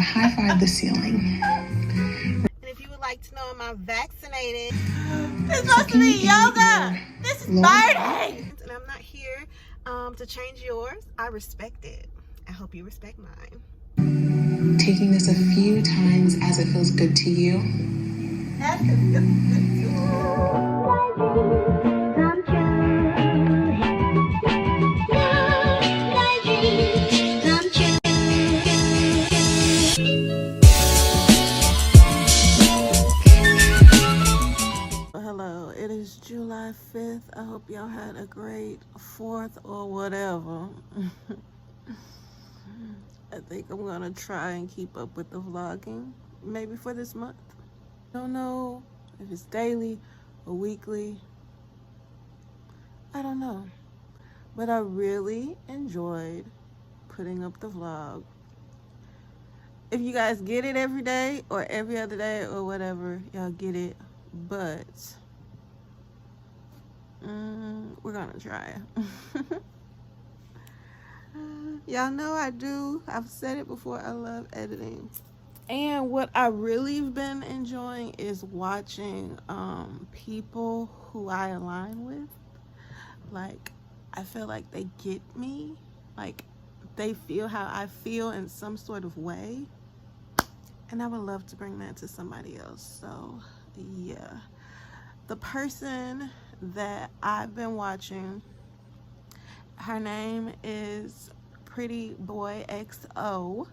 high five the ceiling. And if you would like to know, am I vaccinated? It's supposed to be yoga. This is burning. And I'm not here to change yours. I respect it. I hope you respect mine. Taking this a few times as it feels good to you. As it feels good to Hello, it is July 5th. I hope y'all had a great 4th or whatever. I think I'm gonna try and keep up with the vlogging, maybe for this month. Don't know if it's daily or weekly. I don't know. But I really enjoyed putting up the vlog. If you guys get it every day or every other day or whatever, y'all get it. But we're gonna try. Y'all know I've said it before, I love editing. And what I really have been enjoying is watching people who I align with. Like, I feel like they get me. Like, they feel how I feel in some sort of way. And I would love to bring that to somebody else. So, yeah. The person that I've been watching, her name is Pretty Boy XO.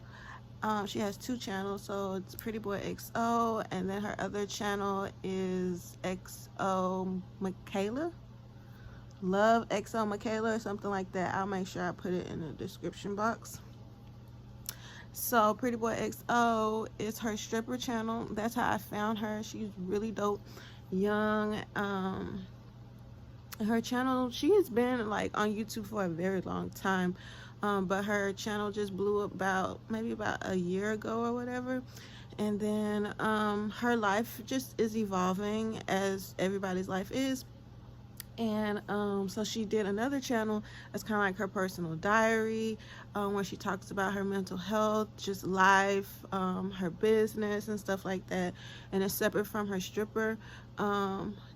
She has 2 channels, so it's Pretty Boy XO, and then her other channel is XO Michaela. Love XO Michaela or something like that. I'll make sure I put it in the description box. So Pretty Boy XO is her stripper channel. That's how I found her. She's really dope, young. Her channel, she has been like on YouTube for a very long time, but her channel just blew up maybe about a year ago or whatever. And then her life just is evolving as everybody's life is. And so she did another channel that's kind of like her personal diary, where she talks about her mental health, just life, her business and stuff like that. And it's separate from her stripper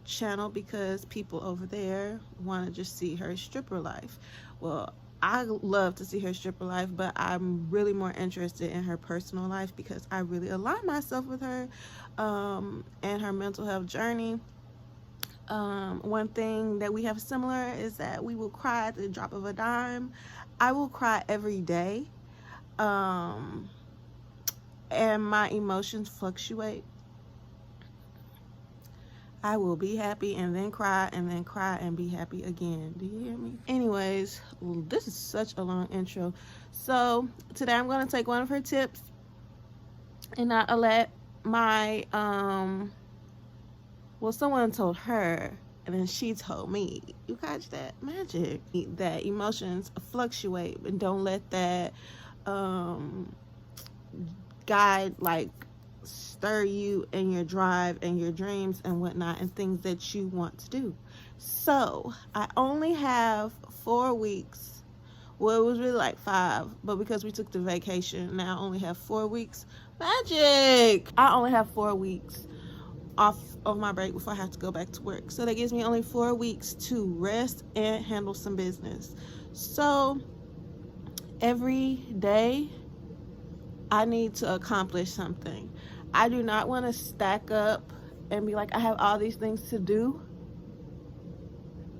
channel because people over there want to just see her stripper life. Well, I love to see her stripper life, but I'm really more interested in her personal life because I really align myself with her and her mental health journey. One thing that we have similar is that we will cry at the drop of a dime. I will cry every day, and my emotions fluctuate. I will be happy and then cry and be happy again. Do you hear me? Anyways, this is such a long intro. So today I'm going to take one of her tips and not let my well, someone told her, and then she told me. You catch that magic? That emotions fluctuate, and don't let that guide, like, stir you in your drive and your dreams and whatnot and things that you want to do. So, I only have 4 weeks. Well, it was really like 5, but because we took the vacation, now I only have 4 weeks. Magic! I only have 4 weeks off of my break before I have to go back to work. So that gives me only 4 weeks to rest and handle some business. So every day I need to accomplish something. I do not want to stack up and be like, I have all these things to do,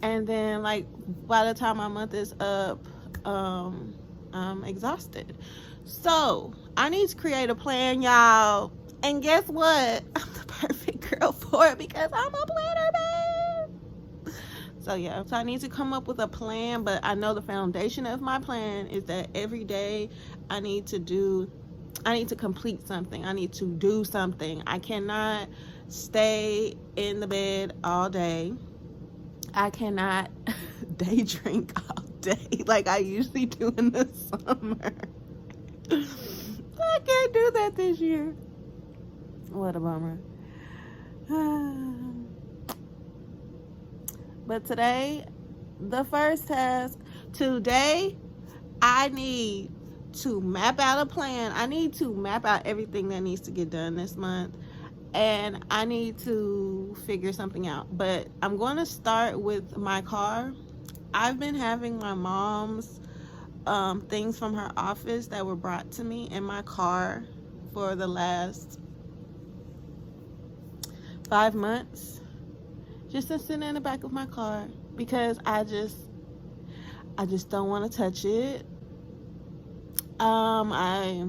and then like by the time my month is up, I'm exhausted. So I need to create a plan, y'all. And guess what? I'm the perfect girl for it because I'm a planner, babe. So yeah, so I need to come up with a plan, but I know the foundation of my plan is that every day I need to complete something. I need to do something. I cannot stay in the bed all day. I cannot day drink all day like I usually do in the summer. I can't do that this year. What a bummer. But today, the first task, today, I need to map out a plan. I need to map out everything that needs to get done this month, and I need to figure something out. But I'm going to start with my car. I've been having my mom's things from her office that were brought to me in my car for the last 5 months, just to sit in the back of my car, because I just don't want to touch it. I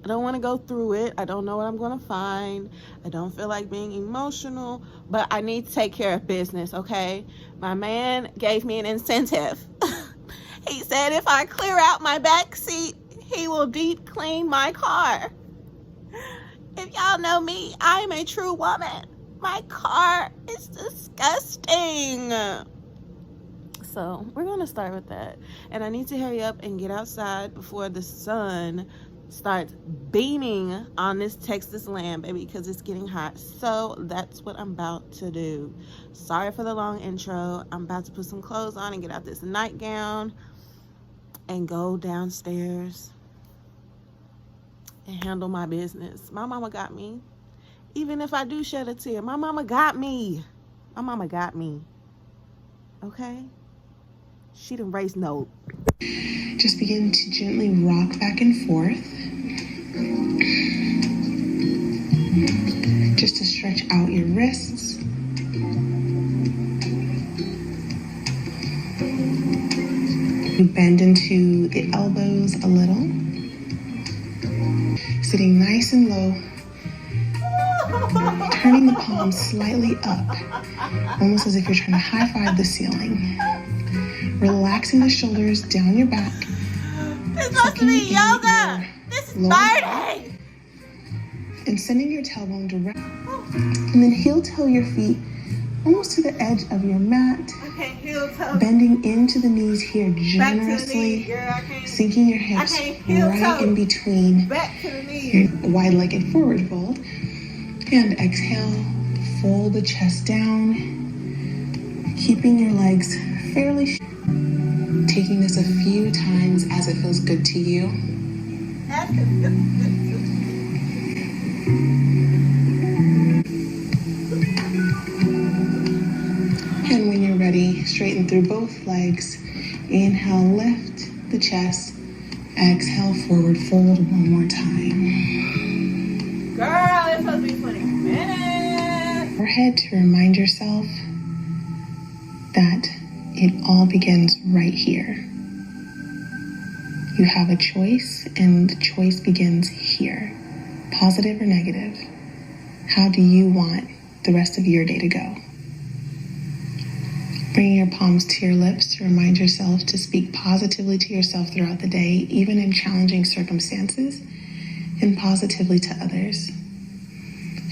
don't want to go through it. I don't know what I'm going to find. I don't feel like being emotional, but I need to take care of business, okay? My man gave me an incentive. He said if I clear out my back seat, he will deep clean my car. If y'all know me, I am a true woman. My car is disgusting. So we're going to start with that. And I need to hurry up and get outside before the sun starts beaming on this Texas land, baby, because it's getting hot. So that's what I'm about to do. Sorry for the long intro. I'm about to put some clothes on and get out this nightgown and go downstairs and handle my business. My mama got me. Even if I do shed a tear, my mama got me. My mama got me. Okay? She done raised no. Just begin to gently rock back and forth, just to stretch out your wrists. Bend into the elbows a little. Sitting nice and low, turning the palms slightly up, almost as if you're trying to high-five the ceiling. Relaxing the shoulders down your back. This is supposed to be yoga. This is party. And sending your tailbone direct. And then heel-toe your feet almost to the edge of your mat. Okay, heel-toe. Bending into the knees here generously. Knee, girl. Sinking your hips right in between back to the knee. your wide-legged forward fold. And exhale, fold the chest down. Keeping your legs fairly. Taking this a few times as it feels good to you. And when you're ready, straighten through both legs. Inhale, lift the chest. Exhale, forward fold one more time. Girl, it's supposed to be 20 minutes. Forehead to remind yourself that it all begins right here. You have a choice, and the choice begins here. Positive or negative? How do you want the rest of your day to go? Bringing your palms to your lips to remind yourself to speak positively to yourself throughout the day, even in challenging circumstances, and positively to others.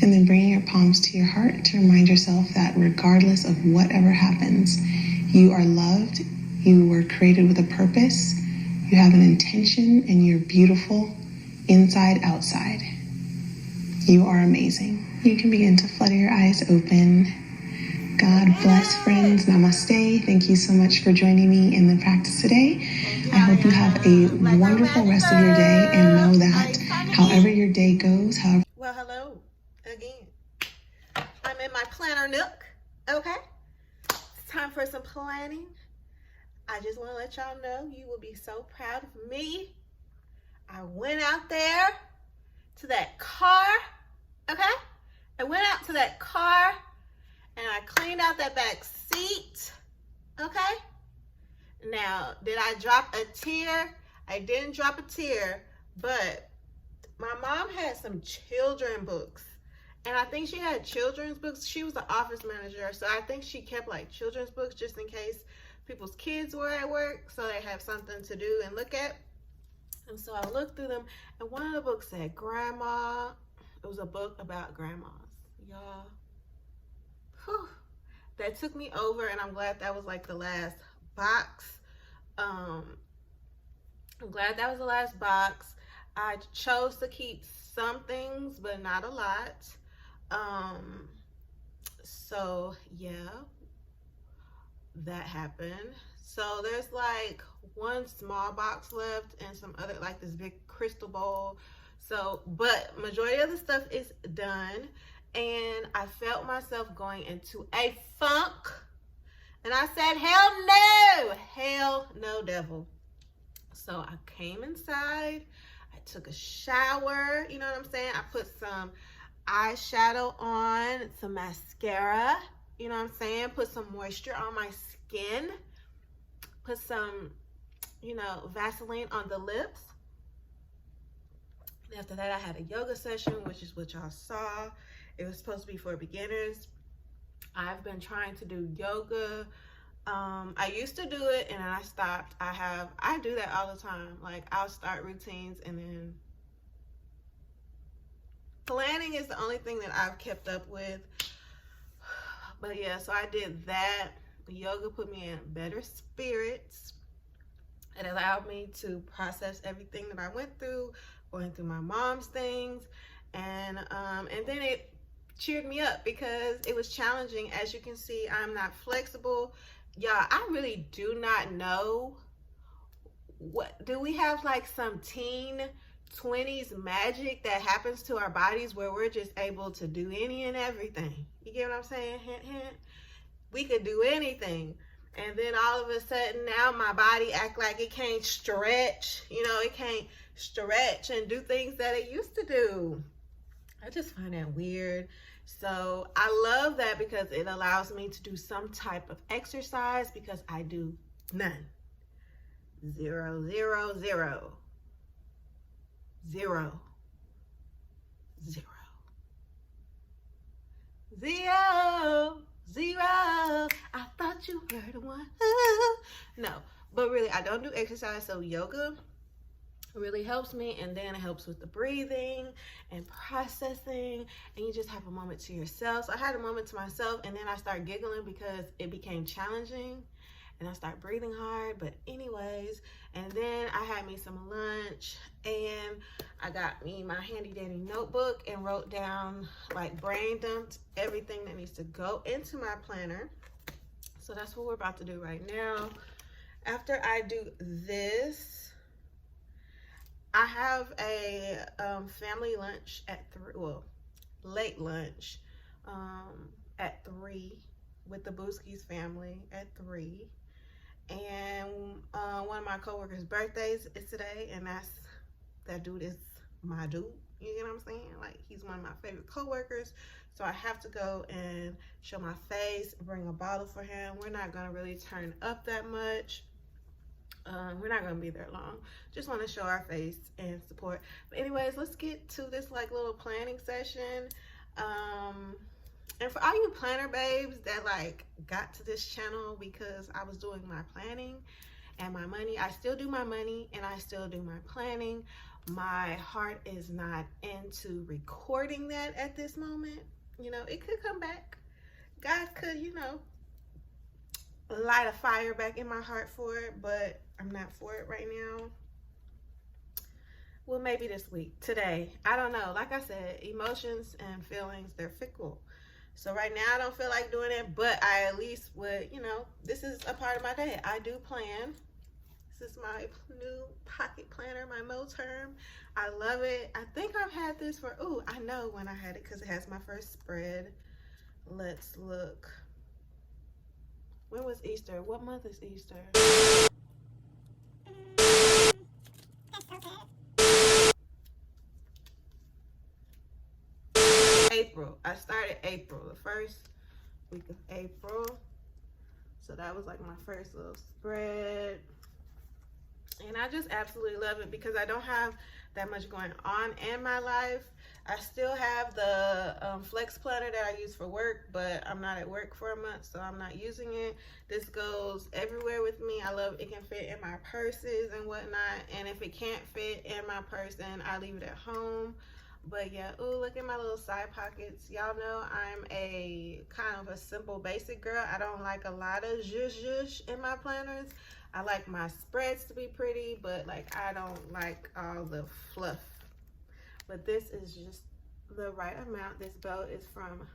And then bringing your palms to your heart to remind yourself that regardless of whatever happens, you are loved, you were created with a purpose, you have an intention, and you're beautiful inside, outside. You are amazing. You can begin to flutter your eyes open. God bless, friends. Namaste. Thank you so much for joining me in the practice today. I hope you have a wonderful rest of your day, and know that however your day goes, Well, hello again. I'm in my planner nook, okay? It's time for some planning. I just want to let y'all know you will be so proud of me. I went out there to that car, okay? I went out to that car and I cleaned out that back seat, okay? Now, did I drop a tear? I didn't drop a tear, but my mom had some children books. And I think she had children's books. She was the office manager, so I think she kept like children's books just in case people's kids were at work, so they have something to do and look at. And so I looked through them, and one of the books said grandma. It was a book about grandmas, y'all. Whew. That took me over, and I'm glad that was like the last box. I'm glad that was the last box. I chose to keep some things, but not a lot. So yeah, that happened. So there's like one small box left and some other, like this big crystal bowl. So, but majority of the stuff is done. And I felt myself going into a funk. And I said, hell no, devil. So I came inside, I took a shower, you know what I'm saying? I put some eyeshadow on, some mascara, you know what I'm saying? Put some moisture on my skin, put some, you know, Vaseline on the lips. After that, I had a yoga session, which is what y'all saw. It was supposed to be for beginners. I've been trying to do yoga. I used to do it and then I stopped. I do that all the time. Like, I'll start routines and then planning is the only thing that I've kept up with. But yeah, so I did that. Yoga put me in better spirits. It allowed me to process everything that I went through, going through my mom's things, and then it cheered me up because it was challenging. As you can see, I'm not flexible. Y'all, I really do not know what, do we have like some teen 20s magic that happens to our bodies where we're just able to do any and everything? You get what I'm saying? Hint, hint. We could do anything. And then all of a sudden now my body act like it can't stretch. You know, it can't stretch and do things that it used to do. I just find that weird. So I love that because it allows me to do some type of exercise because I do none. 0, 0, 0. 0. 0. 0. 0. I thought you were the one. No, but really, I don't do exercise. So yoga really helps me, and then it helps with the breathing and processing, and you just have a moment to yourself. So I had a moment to myself, and then I started giggling because it became challenging and I started breathing hard. But anyways, and then I had me some lunch and I got me my handy dandy notebook and wrote down, like, brain dumped everything that needs to go into my planner. So that's what we're about to do right now. After I do this, I have a family lunch at 3, well, late lunch at 3 with the Booski's family at 3. And one of my coworkers' birthdays is today, and that dude is my dude. You know what I'm saying? Like, he's one of my favorite coworkers. So I have to go and show my face, bring a bottle for him. We're not gonna really turn up that much. We're not gonna be there long. Just want to show our face and support. But anyways, let's get to this like little planning session. And for all you planner babes that like got to this channel because I was doing my planning and my money, I still do my money and I still do my planning. My heart is not into recording that at this moment. You know, it could come back. God could, you know, light a fire back in my heart for it, but I'm not for it right now. Well, maybe this week, today, I don't know. Like I said, emotions and feelings, they're fickle. So right now I don't feel like doing it, but I at least would, you know, this is a part of my day. I do plan. This is my new pocket planner, my Moterm. I love it. I think I've had this for, ooh, I know when I had it because it has my first spread. Let's look. When was Easter? What month is Easter? April. I started April, the first week of April. So that was like my first little spread. And I just absolutely love it because I don't have that much going on in my life. I still have the flex planner that I use for work, but I'm not at work for a month, so I'm not using it. This goes everywhere with me. I love it can fit in my purses and whatnot. And if it can't fit in my purse, then I leave it at home. But yeah, ooh, look at my little side pockets. Y'all know I'm a kind of a simple, basic girl. I don't like a lot of zhuzh in my planners. I like my spreads to be pretty, but like I don't like all the fluff. But this is just the right amount. This belt is from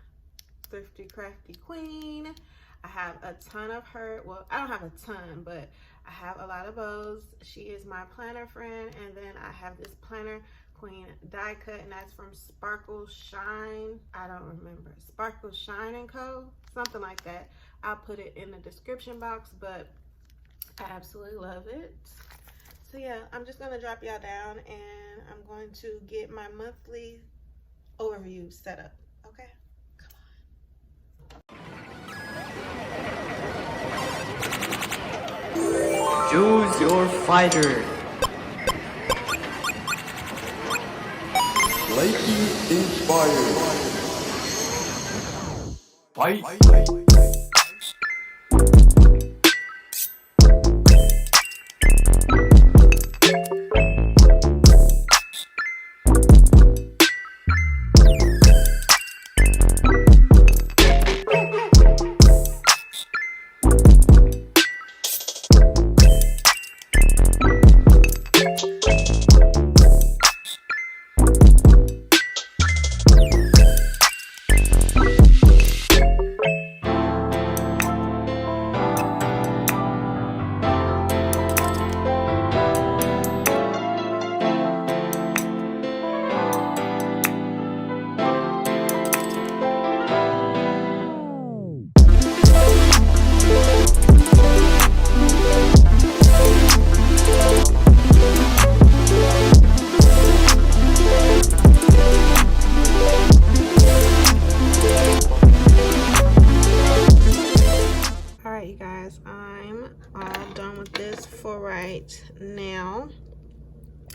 Thrifty Crafty Queen. I have a ton of her, well, I don't have a ton, but I have a lot of bows. She is my planner friend. And then I have this planner queen die cut, and that's from Sparkle Shine. I don't remember. Sparkle Shine and Co. Something like that. I'll put it in the description box, but I absolutely love it. So yeah, I'm just gonna drop y'all down and I'm going to get my monthly overview set up. Okay, come on. Choose your fighter. Reiki inspired. Fight.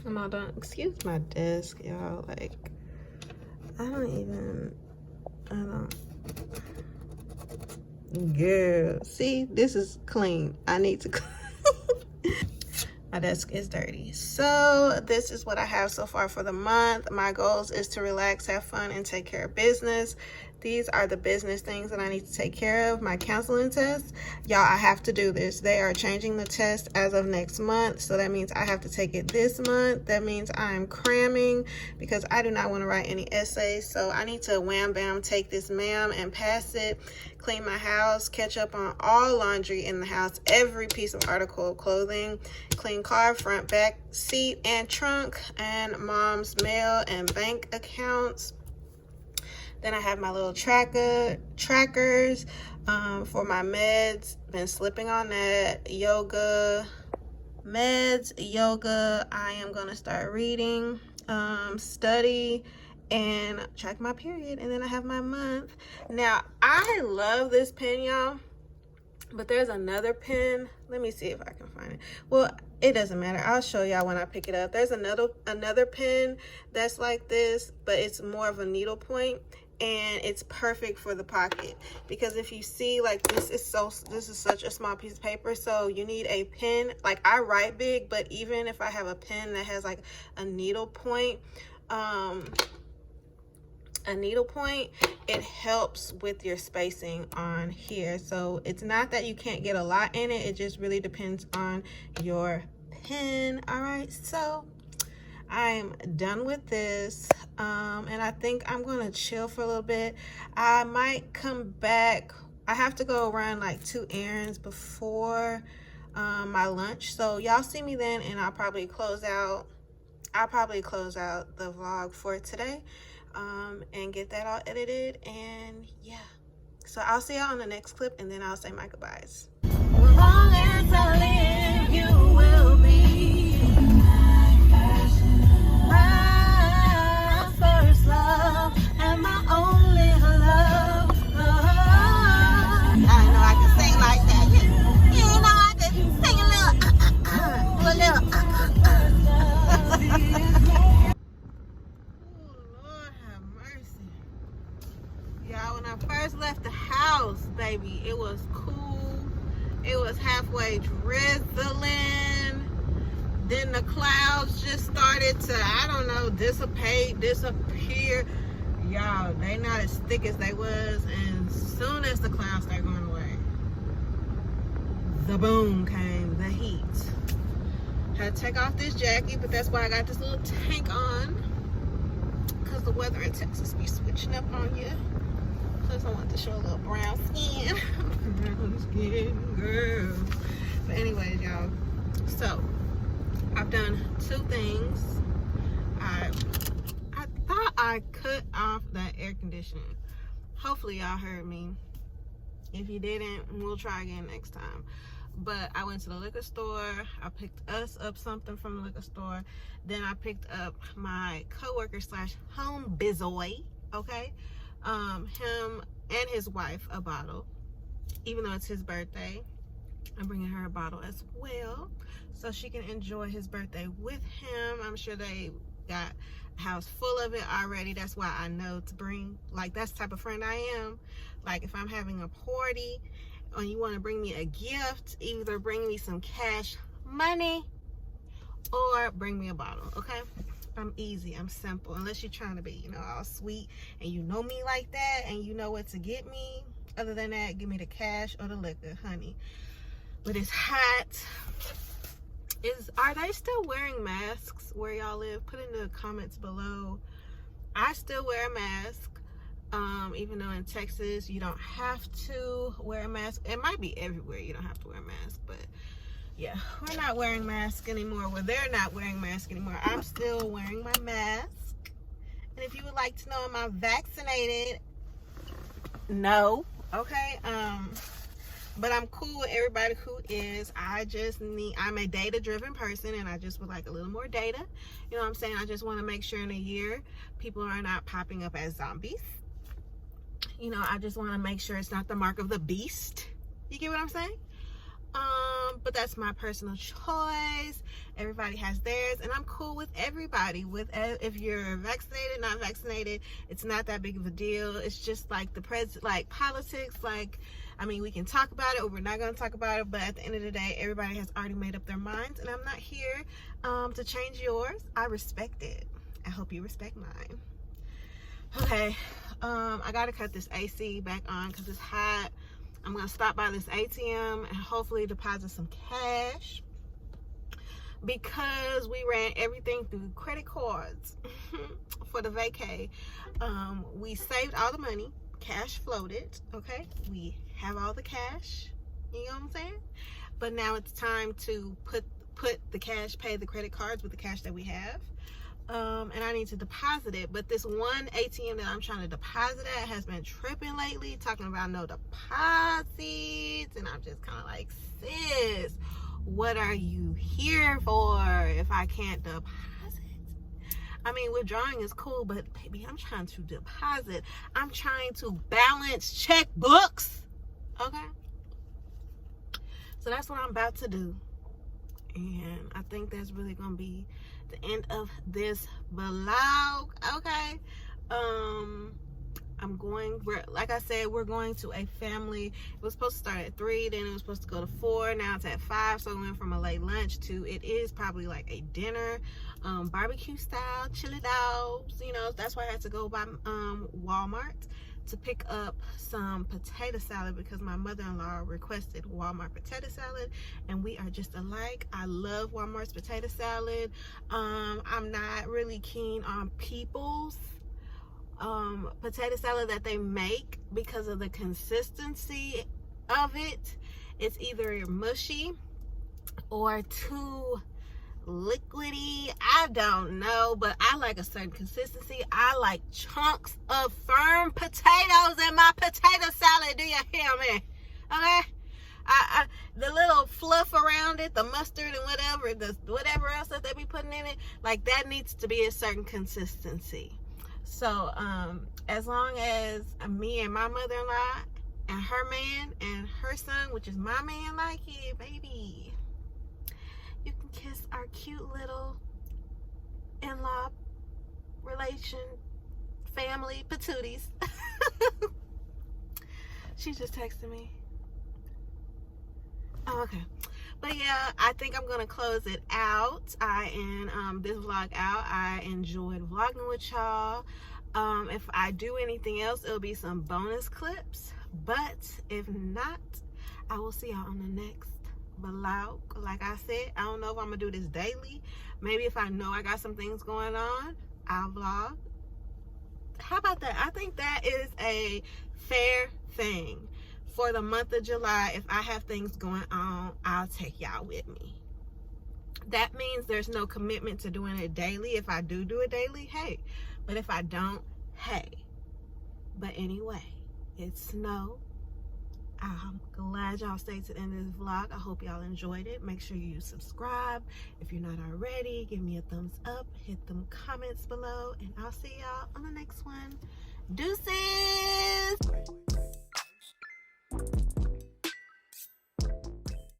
I'm all done. Excuse my desk, y'all. Like, I don't. Girl, see, this is clean. I need to my desk is dirty. So this is what I have so far for the month. My goals is to relax, have fun, and take care of business. These are the business things that I need to take care of. My counseling test, y'all, I have to do this. They are changing the test as of next month, so that means I have to take it this month. That means I'm cramming because I do not want to write any essays, so I need to wham bam take this ma'am and pass it, clean my house, catch up on all laundry in the house, every piece of article of clothing, clean car, front, back, seat, and trunk, and mom's mail and bank accounts. Then I have my little trackers for my meds. Been slipping on that. Yoga, meds, yoga. I am going to start reading, study, and track my period. And then I have my month. Now, I love this pen, y'all. But there's another pen. Let me see if I can find it. Well, it doesn't matter. I'll show y'all when I pick it up. There's another pen that's like this, but it's more of a needle point. And it's perfect for the pocket, because if you see, like, this is such a small piece of paper, so you need a pen. Like, I write big, but even if I have a pen that has like a needle point, it helps with your spacing on here. So it's not that you can't get a lot in it, it just really depends on your pen. All right, so I'm done with this, and I think I'm gonna chill for a little bit. I might come back. I have to go run like 2 errands before my lunch, so y'all see me then, and I'll probably close out the vlog for today, and get that all edited. And yeah, so I'll see y'all on the next clip, and then I'll say my goodbyes. As long as I live, you will be my first love and my only love. I know I can sing like that. You know I can sing a little Oh, Lord have mercy. Y'all, when I first left the house, baby, it was cool. It was halfway drizzling. Then the clouds just started to, I don't know, dissipate, disappear. Y'all, they not as thick as they was. And soon as the clouds started going away, the boom came, the heat. Had to take off this jacket, but that's why I got this little tank on, because the weather in Texas be switching up on you. Plus I want to show a little brown skin. Brown skin girl. But anyways, y'all, so I've done 2 things. I thought I cut off that air conditioning. Hopefully y'all heard me. If you didn't, we'll try again next time. But I went to the liquor store. I picked us up something from the liquor store. Then I picked up my coworker / home bizoy, okay? Him and his wife a bottle. Even though it's his birthday, I'm bringing her a bottle as well, so she can enjoy his birthday with him. I'm sure they got a house full of it already. That's why I know to bring, like, that's the type of friend I am. Like, if I'm having a party or you want to bring me a gift, either bring me some cash money or bring me a bottle, okay? I'm easy, I'm simple, unless you're trying to be, you know, all sweet and you know me like that and you know what to get me. Other than that, give me the cash or the liquor, honey. But it's hot. Are they still wearing masks where y'all live? Put in the comments below. I still wear a mask. Even though in Texas you don't have to wear a mask. It might be everywhere you don't have to wear a mask, but yeah, we're not wearing masks anymore. Well, they're not wearing masks anymore. I'm still wearing my mask. And if you would like to know, am I vaccinated? No. Okay. But I'm cool with everybody who is. I'm a data-driven person, and I just would like a little more data. You know what I'm saying? I just want to make sure in a year people are not popping up as zombies. You know, I just want to make sure it's not the mark of the beast. You get what I'm saying? But that's my personal choice. Everybody has theirs, and I'm cool with everybody. If you're vaccinated, not vaccinated, it's not that big of a deal. It's just like like politics. Like, I mean, we can talk about it, or we're not gonna talk about it. But at the end of the day, everybody has already made up their minds, and I'm not here to change yours. I respect it. I hope you respect mine. Okay, I gotta cut this AC back on because it's hot. I'm gonna stop by this ATM and hopefully deposit some cash because we ran everything through credit cards for the vacay. We saved all the money, cash floated, okay? We have all the cash, you know what I'm saying? But now it's time to put the cash, pay the credit cards with the cash that we have. And I need to deposit it, but this one ATM that I'm trying to deposit at has been tripping lately, talking about no deposits, and I'm just kind of like, sis, what are you here for if I can't deposit? I mean, withdrawing is cool, but baby, I'm trying to deposit. I'm trying to balance checkbooks, okay? So that's what I'm about to do, and I think that's really gonna be the end of this vlog, okay? Like I said, we're going to a family. It was supposed to start at 3, then it was supposed to go to 4, now it's at 5, so we went from a late lunch to, it is probably like a dinner, barbecue style, chili dogs, you know. That's why I had to go by Walmart to pick up some potato salad because my mother-in-law requested Walmart potato salad, and we are just alike. I love Walmart's potato salad. I'm not really keen on People's potato salad that they make because of the consistency of it. It's either mushy or too liquidy. I don't know, but I like a certain consistency. I like chunks of firm potatoes in my potato salad. Do you hear me? Okay? The little fluff around it, the mustard and whatever else that they be putting in it, like that needs to be a certain consistency. So as long as me and my mother-in-law and her man and her son, which is my man, like it, baby, you can kiss our cute little in-law relation family patooties. She just texted me. Oh, okay. But yeah, I think I'm gonna close it out. I end this vlog out. I enjoyed vlogging with y'all. If I do anything else, it'll be some bonus clips. But if not, I will see y'all on the next vlog. Like I said, I don't know if I'm gonna do this daily. Maybe if I know I got some things going on, I'll vlog. how about that? I think that is a fair thing. For the month of July, if I have things going on, I'll take y'all with me. That means there's no commitment to doing it daily. If I do it daily, hey. But if I don't, hey. But anyway, it's snow. I'm glad y'all stayed to the end of this vlog. I hope y'all enjoyed it. Make sure you subscribe. If you're not already, give me a thumbs up. Hit them comments below. And I'll see y'all on the next one. Deuces!